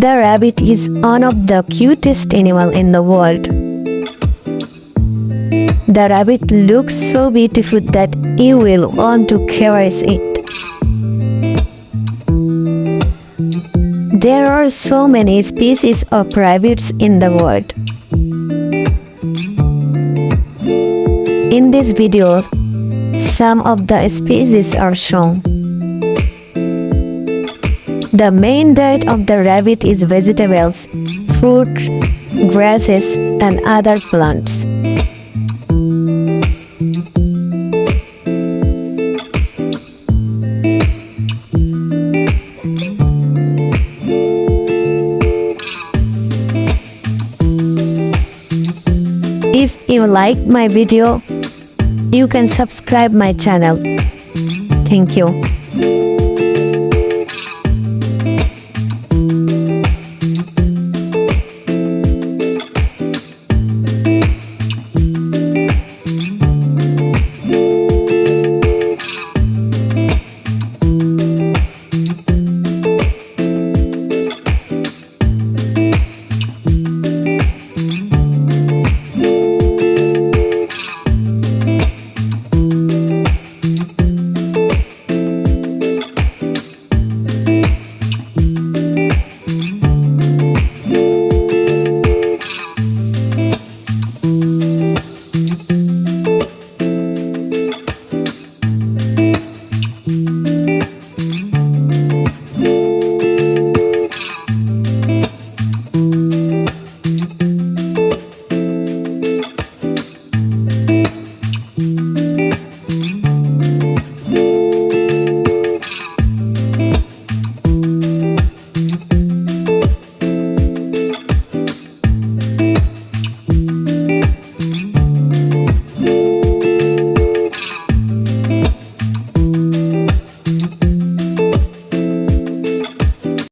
The rabbit is one of the cutest animals in the world. The rabbit looks so beautiful that you will want to caress it. There are so many species of rabbits in the world. In this video, some of the species are shown. The main diet of the rabbit is vegetables, fruit, grasses, and other plants. If you liked my video, you can subscribe my channel. Thank you.